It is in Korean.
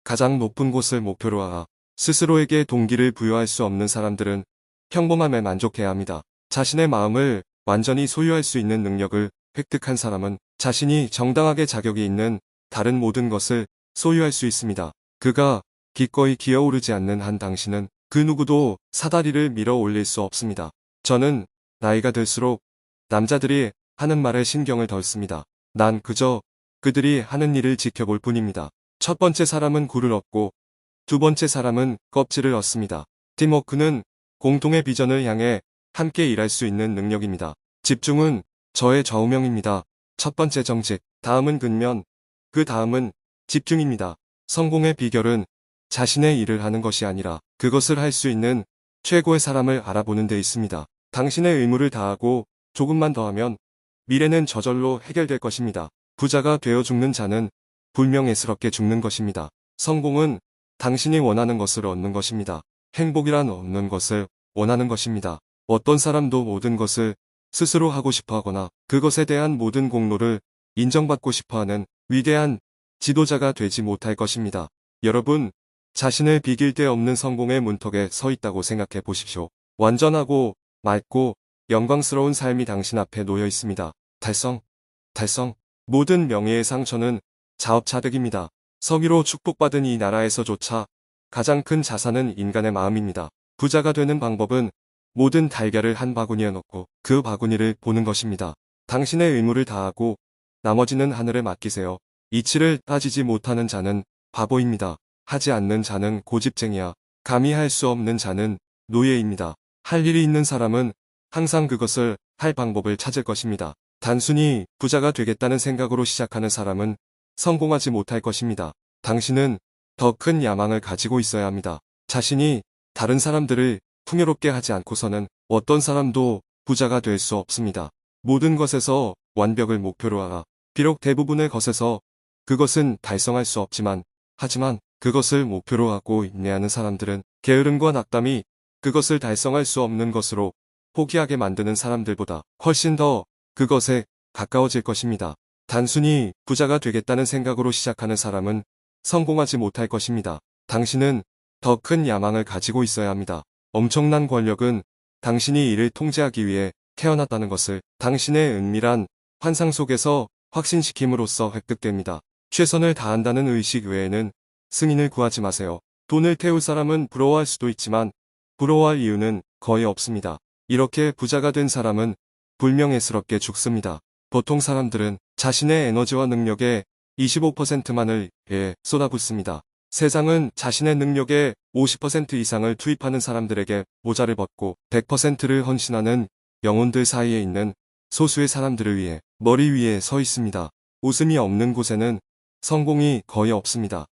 가장 높은 곳을 목표로 하라. 스스로에게 동기를 부여할 수 없는 사람들은 평범함에 만족해야 합니다. 자신의 마음을 완전히 소유할 수 있는 능력을 획득한 사람은 자신이 정당하게 자격이 있는 다른 모든 것을 소유할 수 있습니다. 그가 기꺼이 기어오르지 않는 한 당신은 그 누구도 사다리를 밀어 올릴 수 없습니다. 저는 나이가 들수록 남자들이 하는 말에 신경을 덜 씁니다. 난 그저 그들이 하는 일을 지켜볼 뿐입니다. 첫 번째 사람은 굴을 얻고 두 번째 사람은 껍질을 얻습니다. 팀워크는 공통의 비전을 향해 함께 일할 수 있는 능력입니다. 집중은 저의 좌우명입니다. 첫 번째 정직, 다음은 근면, 그 다음은 집중입니다. 성공의 비결은 자신의 일을 하는 것이 아니라 그것을 할 수 있는 최고의 사람을 알아보는 데 있습니다. 당신의 의무를 다하고 조금만 더 하면 미래는 저절로 해결될 것입니다. 부자가 되어 죽는 자는 불명예스럽게 죽는 것입니다. 성공은 당신이 원하는 것을 얻는 것입니다. 행복이란 얻는 것을 원하는 것입니다. 어떤 사람도 모든 것을 스스로 하고 싶어 하거나 그것에 대한 모든 공로를 인정받고 싶어 하는 위대한 지도자가 되지 못할 것입니다. 여러분, 자신을 비길 데 없는 성공의 문턱에 서 있다고 생각해 보십시오. 완전하고 맑고 영광스러운 삶이 당신 앞에 놓여 있습니다. 달성. 모든 명예의 상처는 자업자득입니다. 성의로 축복받은 이 나라에서조차 가장 큰 자산은 인간의 마음입니다. 부자가 되는 방법은 모든 달걀을 한 바구니에 넣고 그 바구니를 보는 것입니다. 당신의 의무를 다하고 나머지는 하늘에 맡기세요. 이치를 따지지 못하는 자는 바보입니다. 하지 않는 자는 고집쟁이야. 감히 할 수 없는 자는 노예입니다. 할 일이 있는 사람은 항상 그것을 할 방법을 찾을 것입니다. 단순히 부자가 되겠다는 생각으로 시작하는 사람은 성공하지 못할 것입니다. 당신은 더 큰 야망을 가지고 있어야 합니다. 자신이 다른 사람들을 풍요롭게 하지 않고서는 어떤 사람도 부자가 될 수 없습니다. 모든 것에서 완벽을 목표로 하라. 비록 대부분의 것에서 그것은 달성할 수 없지만, 하지만 그것을 목표로 하고 인내하는 사람들은 게으름과 낙담이 그것을 달성할 수 없는 것으로 포기하게 만드는 사람들보다 훨씬 더 그것에 가까워질 것입니다. 단순히 부자가 되겠다는 생각으로 시작하는 사람은 성공하지 못할 것입니다. 당신은 더 큰 야망을 가지고 있어야 합니다. 엄청난 권력은 당신이 이를 통제하기 위해 태어났다는 것을 당신의 은밀한 환상 속에서 확신시킴으로써 획득됩니다. 최선을 다한다는 의식 외에는 승인을 구하지 마세요. 돈을 태울 사람은 부러워할 수도 있지만 부러워할 이유는 거의 없습니다. 이렇게 부자가 된 사람은 불명예스럽게 죽습니다. 보통 사람들은 자신의 에너지와 능력의 25%만을 쏟아붓습니다. 세상은 자신의 능력의 50% 이상을 투입하는 사람들에게 모자를 벗고 100%를 헌신하는 영혼들 사이에 있는 소수의 사람들을 위해 머리 위에 서 있습니다. 웃음이 없는 곳에는 성공이 거의 없습니다.